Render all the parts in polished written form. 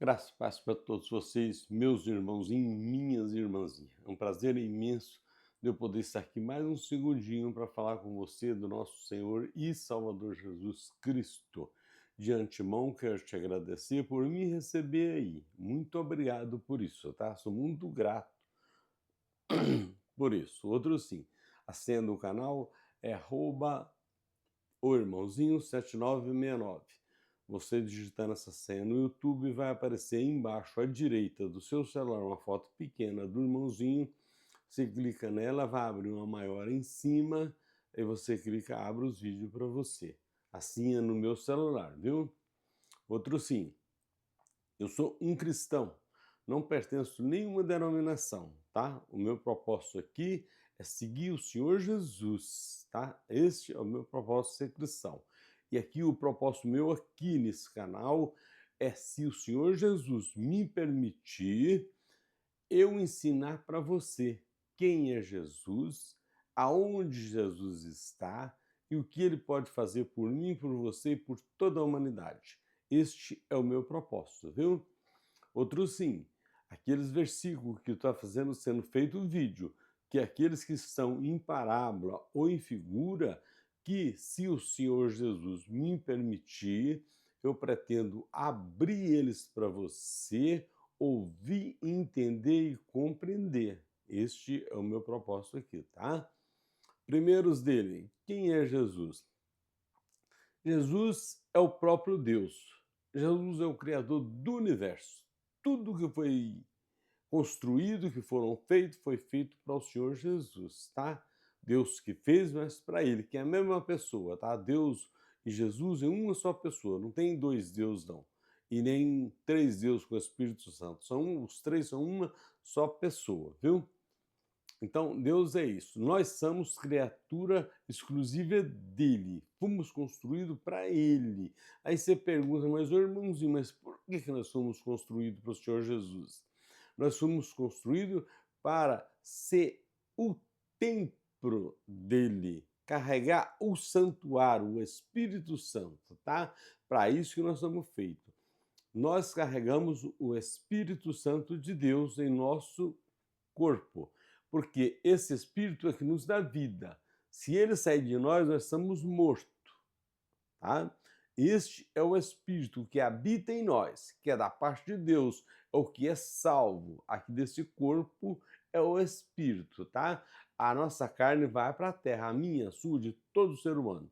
Graças e paz para todos vocês, meus irmãozinhos e minhas irmãzinhas. É um prazer imenso de eu poder estar aqui mais um segundinho para falar com você do nosso Senhor e Salvador Jesus Cristo. De antemão, quero te agradecer por me receber aí. Muito obrigado por isso, tá? Sou muito grato por isso. Outro sim, a senha do canal é o irmãozinho 7969. Você digitando essa senha no YouTube, vai aparecer aí embaixo à direita do seu celular uma foto pequena do irmãozinho. Você clica nela, vai abrir uma maior em cima, aí você clica, abre os vídeos para você. Assim é no meu celular, viu? Outro sim, eu sou um cristão, não pertenço a nenhuma denominação, tá? O meu propósito aqui é seguir o Senhor Jesus, tá? Este é o meu propósito, ser cristão. E aqui o propósito meu aqui nesse canal é, se o Senhor Jesus me permitir, eu ensinar para você quem é Jesus, aonde Jesus está e o que ele pode fazer por mim, por você e por toda a humanidade. Este é o meu propósito, viu? Outro sim, aqueles versículos que está sendo feito vídeo, que aqueles que estão em parábola ou em figura, que se o Senhor Jesus me permitir, eu pretendo abrir eles para você ouvir, entender e compreender. Este é o meu propósito aqui, tá? Primeiros dele, quem é Jesus? Jesus é o próprio Deus. Jesus é o Criador do universo. Tudo que foi construído, que foram feitos, foi feito para o Senhor Jesus, tá? Deus que fez, mas para ele, que é a mesma pessoa, tá? Deus e Jesus é uma só pessoa, não tem dois deuses, não. E nem três deuses com o Espírito Santo. Os três são uma só pessoa, viu? Então, Deus é isso. Nós somos criatura exclusiva dele. Fomos construídos para ele. Aí você pergunta, mas ô irmãozinho, mas por que nós somos construídos para o Senhor Jesus? Nós fomos construídos para ser o templo dele, carregar o santuário, o Espírito Santo, tá? Para isso que nós somos feitos. Nós carregamos o Espírito Santo de Deus em nosso corpo, porque esse Espírito é que nos dá vida. Se ele sair de nós, nós estamos mortos, tá? Este é o Espírito que habita em nós, que é da parte de Deus, é o que é salvo. Aqui desse corpo é o Espírito, tá? A nossa carne vai para a terra, a minha, a sua, de todo ser humano.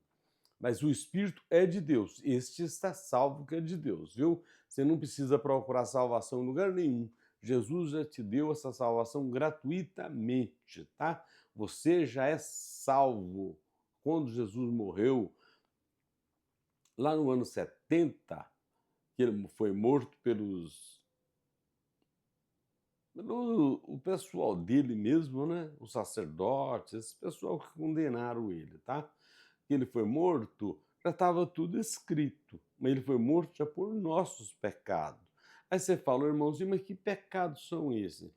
Mas o Espírito é de Deus, este está salvo que é de Deus, viu? Você não precisa procurar salvação em lugar nenhum. Jesus já te deu essa salvação gratuitamente, tá? Você já é salvo. Quando Jesus morreu, lá no ano 70, que ele foi morto pelo o pessoal dele mesmo, né? Os sacerdotes, esse pessoal que condenaram ele, tá? Que ele foi morto, já estava tudo escrito, mas ele foi morto já por nossos pecados. Aí você fala, irmãozinho, mas que pecados são esses?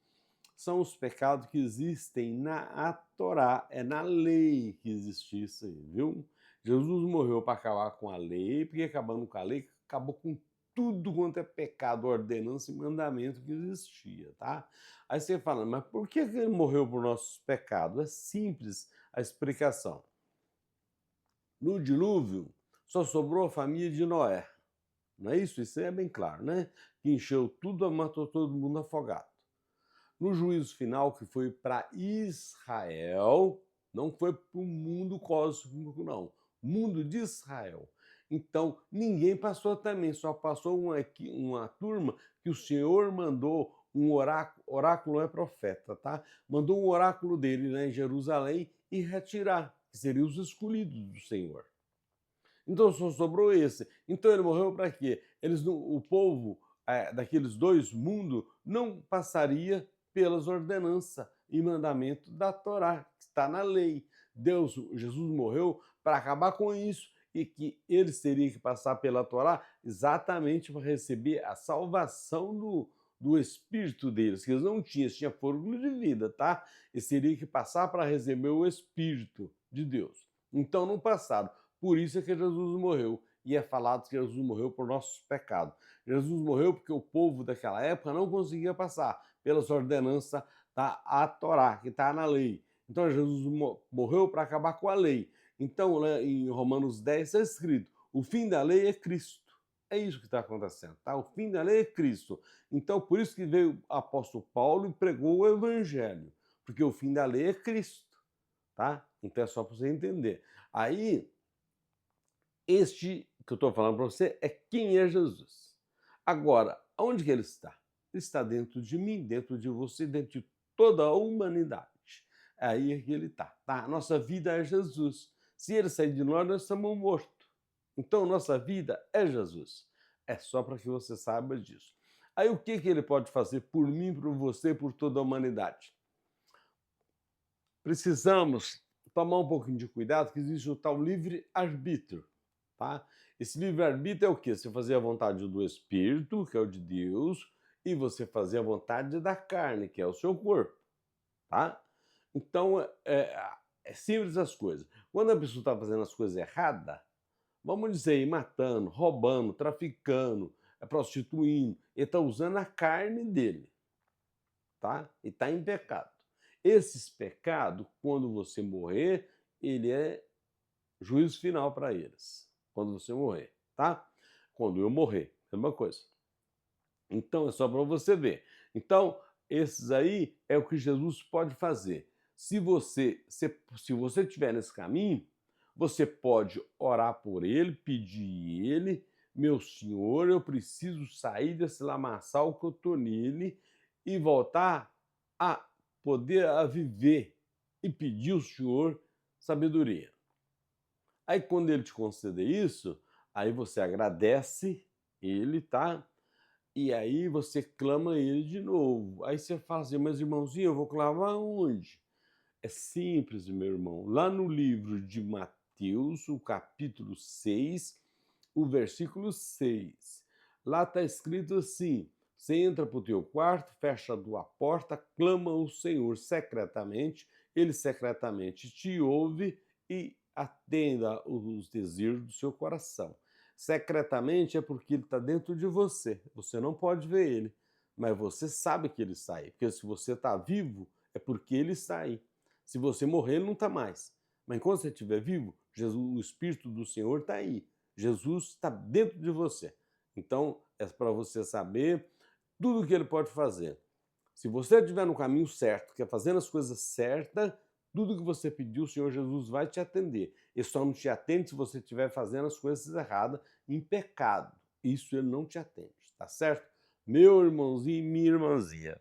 São os pecados que existem na Torá, é na lei que existe isso aí, viu? Jesus morreu para acabar com a lei, porque acabando com a lei, acabou com tudo quanto é pecado, ordenança e mandamento que existia, tá? Aí você fala, mas por que ele morreu por nossos pecados? É simples a explicação. No dilúvio, só sobrou a família de Noé. Não é isso? Isso é bem claro, né? Que encheu tudo, matou todo mundo afogado. No juízo final, que foi para Israel, não foi para o mundo cósmico, não. Mundo de Israel. Então, ninguém passou também, só passou uma turma que o Senhor mandou um oráculo é profeta, tá? Mandou um oráculo dele lá em Jerusalém e retirar, que seriam os escolhidos do Senhor. Então só sobrou esse. Então ele morreu para quê? O povo daqueles dois mundos não passaria pelas ordenanças e mandamentos da Torá, que está na lei. Jesus morreu para acabar com isso e que eles teriam que passar pela Torá exatamente para receber a salvação do espírito deles, que eles não tinham, eles tinham fôlego de vida, tá? Eles teriam que passar para receber o espírito de Deus. Então não passaram. Por isso é que Jesus morreu. e é falado que Jesus morreu por nossos pecados. Jesus morreu porque o povo daquela época não conseguia passar pelas ordenanças da Torá, que está na lei. Então Jesus morreu para acabar com a lei. Então, né, em Romanos 10 está escrito: o fim da lei é Cristo. É isso que está acontecendo, tá? O fim da lei é Cristo. Então, por isso que veio o apóstolo Paulo e pregou o evangelho, porque o fim da lei é Cristo, tá? Então é só para você entender. Aí, este que eu estou falando para você é quem é Jesus. Agora, onde que ele está? Ele está dentro de mim, dentro de você, dentro de toda a humanidade. É aí que ele está, tá? Nossa vida é Jesus. Se ele sair de nós estamos mortos. Então, nossa vida é Jesus. É só para que você saiba disso. Aí, o que ele pode fazer por mim, por você, por toda a humanidade? Precisamos tomar um pouquinho de cuidado, que existe o tal livre-arbítrio, tá? Esse livre-arbítrio é o quê? Você fazer a vontade do Espírito, que é o de Deus, e você fazer a vontade da carne, que é o seu corpo, tá? Então, é simples as coisas. Quando a pessoa está fazendo as coisas erradas, vamos dizer, matando, roubando, traficando, prostituindo, ele está usando a carne dele, tá? E está em pecado. Esses pecados, quando você morrer, ele é juízo final para eles. Quando você morrer, tá? Quando eu morrer, mesma coisa. Então, é só para você ver. Então, esses aí é o que Jesus pode fazer. Se você estiver nesse caminho, você pode orar por ele, pedir ele: meu Senhor, eu preciso sair desse lamaçal que eu estou nele e voltar a poder a viver, e pedir ao Senhor sabedoria. Aí, quando ele te conceder isso, aí você agradece ele, tá? E aí você clama ele de novo. Aí você fala assim: mas irmãozinho, eu vou clamar onde? É simples, meu irmão. Lá no livro de Mateus, o capítulo 6, o versículo 6. Lá está escrito assim: você entra para o teu quarto, fecha a tua porta, clama ao Senhor secretamente, ele secretamente te ouve e atenda os desejos do seu coração. Secretamente é porque ele está dentro de você. Você não pode ver ele, mas você sabe que ele está aí. Porque se você está vivo, é porque ele está aí. Se você morrer, ele não está mais. Mas enquanto você estiver vivo, Jesus, o Espírito do Senhor está aí. Jesus está dentro de você. Então, é para você saber tudo o que ele pode fazer. Se você estiver no caminho certo, que é fazendo as coisas certas, tudo que você pediu, o Senhor Jesus vai te atender. Ele só não te atende se você estiver fazendo as coisas erradas, em pecado. Isso ele não te atende, tá certo? Meu irmãozinho e minha irmãzinha,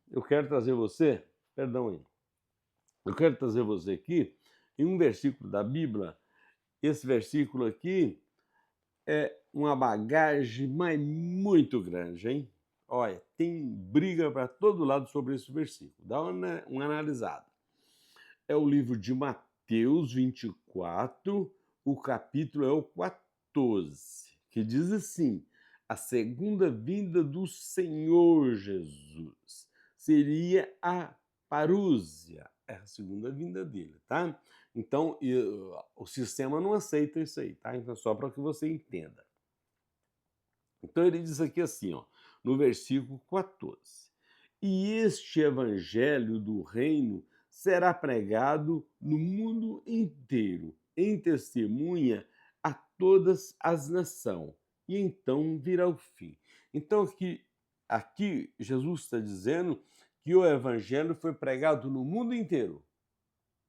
eu quero trazer você, perdão aí, eu quero trazer você aqui em um versículo da Bíblia. Esse versículo aqui é uma bagagem, mas muito grande, hein? Olha, tem briga para todo lado sobre esse versículo. Dá uma analisada. É o livro de Mateus 24, o capítulo é o 14, que diz assim: a segunda vinda do Senhor Jesus seria a parúzia, é a segunda vinda dele, tá? Então, o sistema não aceita isso aí, tá? Então, só para que você entenda. Então, ele diz aqui assim, ó, no versículo 14: e este evangelho do reino será pregado no mundo inteiro, em testemunha a todas as nações, e então virá o fim. Então, aqui Jesus está dizendo que o evangelho foi pregado no mundo inteiro,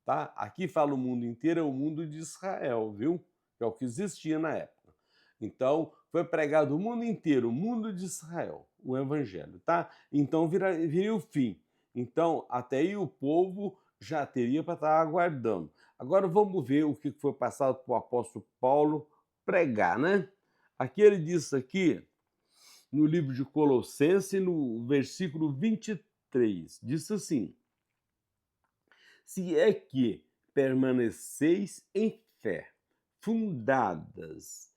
tá? Aqui fala o mundo inteiro, é o mundo de Israel, viu? Que é o que existia na época. Então, foi pregado o mundo inteiro, o mundo de Israel, o evangelho, tá? Então, viria o fim. Então, até aí o povo já teria para estar aguardando. Agora, vamos ver o que foi passado para o apóstolo Paulo pregar, né? Aqui ele diz aqui, no livro de Colossenses, no versículo 23, diz assim: se é que permaneceis em fé, fundadas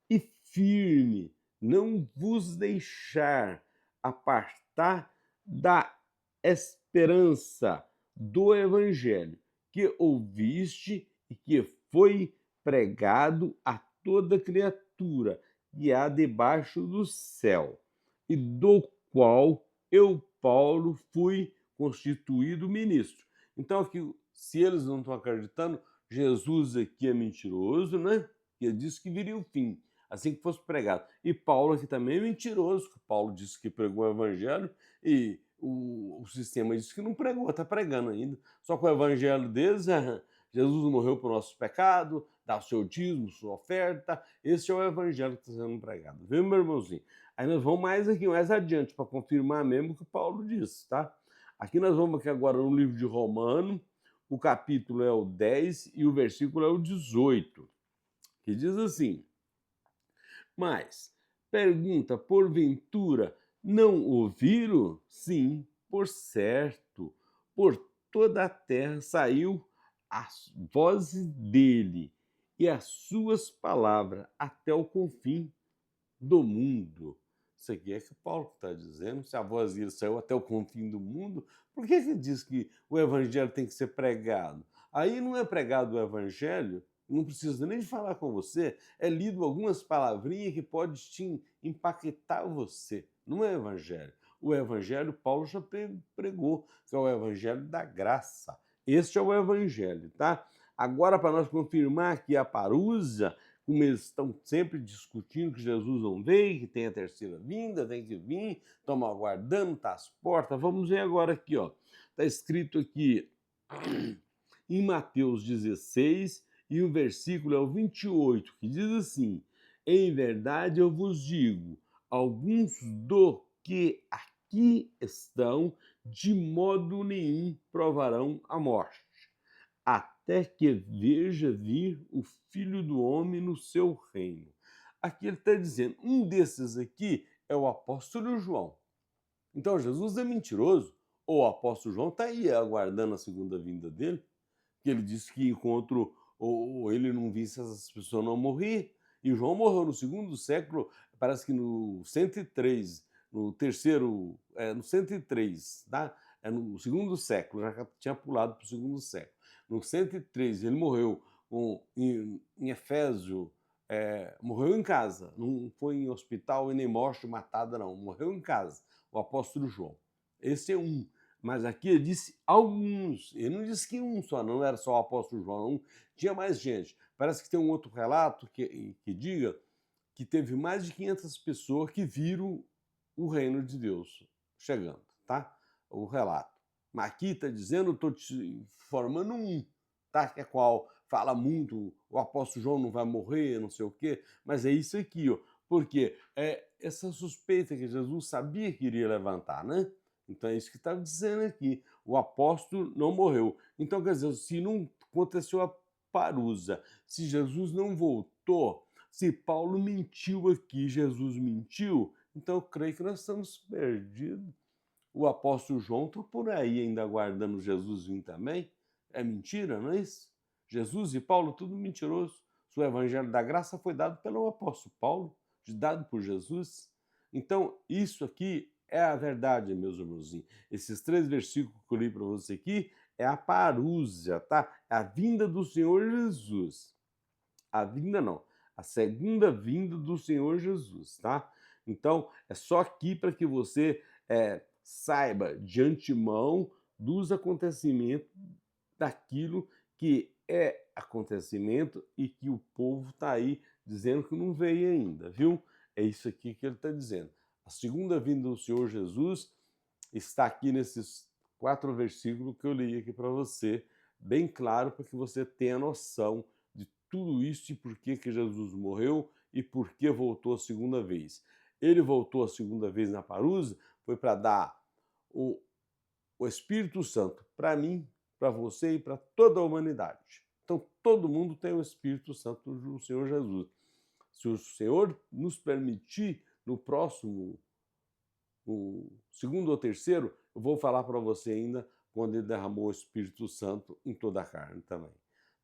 e firme, não vos deixar apartar da esperança do evangelho que ouviste e que foi pregado a toda criatura que há debaixo do céu, e do qual eu, Paulo, fui constituído ministro. Então, aqui, se eles não estão acreditando, Jesus aqui é mentiroso, né? Ele disse que viria o fim, assim que fosse pregado. E Paulo aqui também é mentiroso, que Paulo disse que pregou o evangelho e o sistema disse que não pregou, está pregando ainda. Só que o evangelho deles é Jesus morreu por nossos pecados, dá o seu dízimo, sua oferta. Esse é o evangelho que está sendo pregado. Viu, meu irmãozinho? Aí nós vamos mais aqui, mais adiante, para confirmar mesmo o que Paulo disse, tá? Aqui nós vamos aqui agora no livro de Romano, o capítulo é o 10 e o versículo é o 18, que diz assim: mas, pergunta, porventura, não ouviram? Sim, por certo, por toda a terra saiu as vozes dele e as suas palavras até o confim do mundo. Isso aqui é que Paulo está dizendo. Se a voz dele saiu até o confim do mundo, por que ele diz que o evangelho tem que ser pregado? Aí não é pregado o evangelho, não precisa nem de falar com você, é lido algumas palavrinhas que pode te impactar você. Não é evangelho. O evangelho Paulo já pregou, que é o evangelho da graça. Este é o evangelho, tá? Agora, para nós confirmar que a parusa, como eles estão sempre discutindo que Jesus não veio, que tem a terceira vinda, tem que vir, estamos aguardando, está às portas. Vamos ver agora aqui, ó. Está escrito aqui em Mateus 16, e o versículo é o 28, que diz assim: em verdade eu vos digo, alguns do que aqui estão, de modo nenhum provarão a morte, até que veja vir o Filho do Homem no seu reino. Aqui ele está dizendo, um desses aqui é o apóstolo João. Então Jesus é mentiroso, ou o apóstolo João está aí aguardando a segunda vinda dele, que ele disse que enquanto ou ele não visse essas pessoas não morrer. E João morreu no segundo século, parece que no 103, no terceiro, no 103, tá? É no segundo século, já tinha pulado para o segundo século. No 103 ele morreu em Efésio, morreu em casa, não foi em hospital e nem morte matada, não. Morreu em casa, o apóstolo João. Esse é um. Mas aqui ele disse alguns. Ele não disse que um só, não era só o apóstolo João, não. Tinha mais gente. Parece que tem um outro relato que diga que teve mais de 500 pessoas que viram o reino de Deus chegando, tá? O relato. Mas aqui está dizendo, estou te formando um, tá? Que é qual fala muito, o apóstolo João não vai morrer, não sei o quê, mas é isso aqui, ó. Porque é essa suspeita que Jesus sabia que iria levantar, né? Então é isso que está dizendo aqui. O apóstolo não morreu. Então, quer dizer, se não aconteceu a parusa, se Jesus não voltou, se Paulo mentiu aqui, Jesus mentiu, então eu creio que nós estamos perdidos. O apóstolo João está por aí ainda aguardando Jesus vir também. É mentira, não é isso? Jesus e Paulo, tudo mentiroso. O evangelho da graça foi dado pelo apóstolo Paulo, dado por Jesus. Então, isso aqui é a verdade, meus irmãozinhos. Esses 3 versículos que eu li para você aqui é a parúzia, tá? É a vinda do Senhor Jesus. A vinda não, a segunda vinda do Senhor Jesus, tá? Então, é só aqui para que você saiba de antemão dos acontecimentos, daquilo que é acontecimento e que o povo está aí dizendo que não veio ainda, viu? É isso aqui que ele está dizendo. A segunda vinda do Senhor Jesus está aqui nesses 4 versículos que eu li aqui para você, bem claro, para que você tenha noção de tudo isso e por que Jesus morreu e por que voltou a segunda vez. Ele voltou a segunda vez na parusa, foi para dar o Espírito Santo para mim, para você e para toda a humanidade. Então, todo mundo tem o Espírito Santo do Senhor Jesus. Se o Senhor nos permitir, no próximo, no segundo ou terceiro, eu vou falar para você ainda quando ele derramou o Espírito Santo em toda a carne também.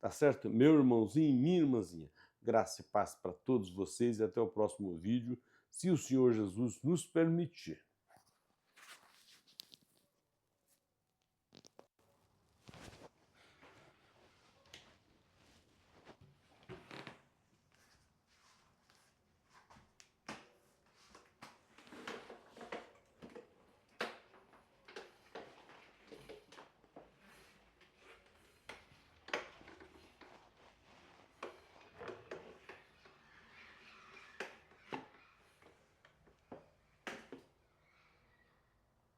Tá certo? Meu irmãozinho e minha irmãzinha, graça e paz para todos vocês e até o próximo vídeo, se o Senhor Jesus nos permitir.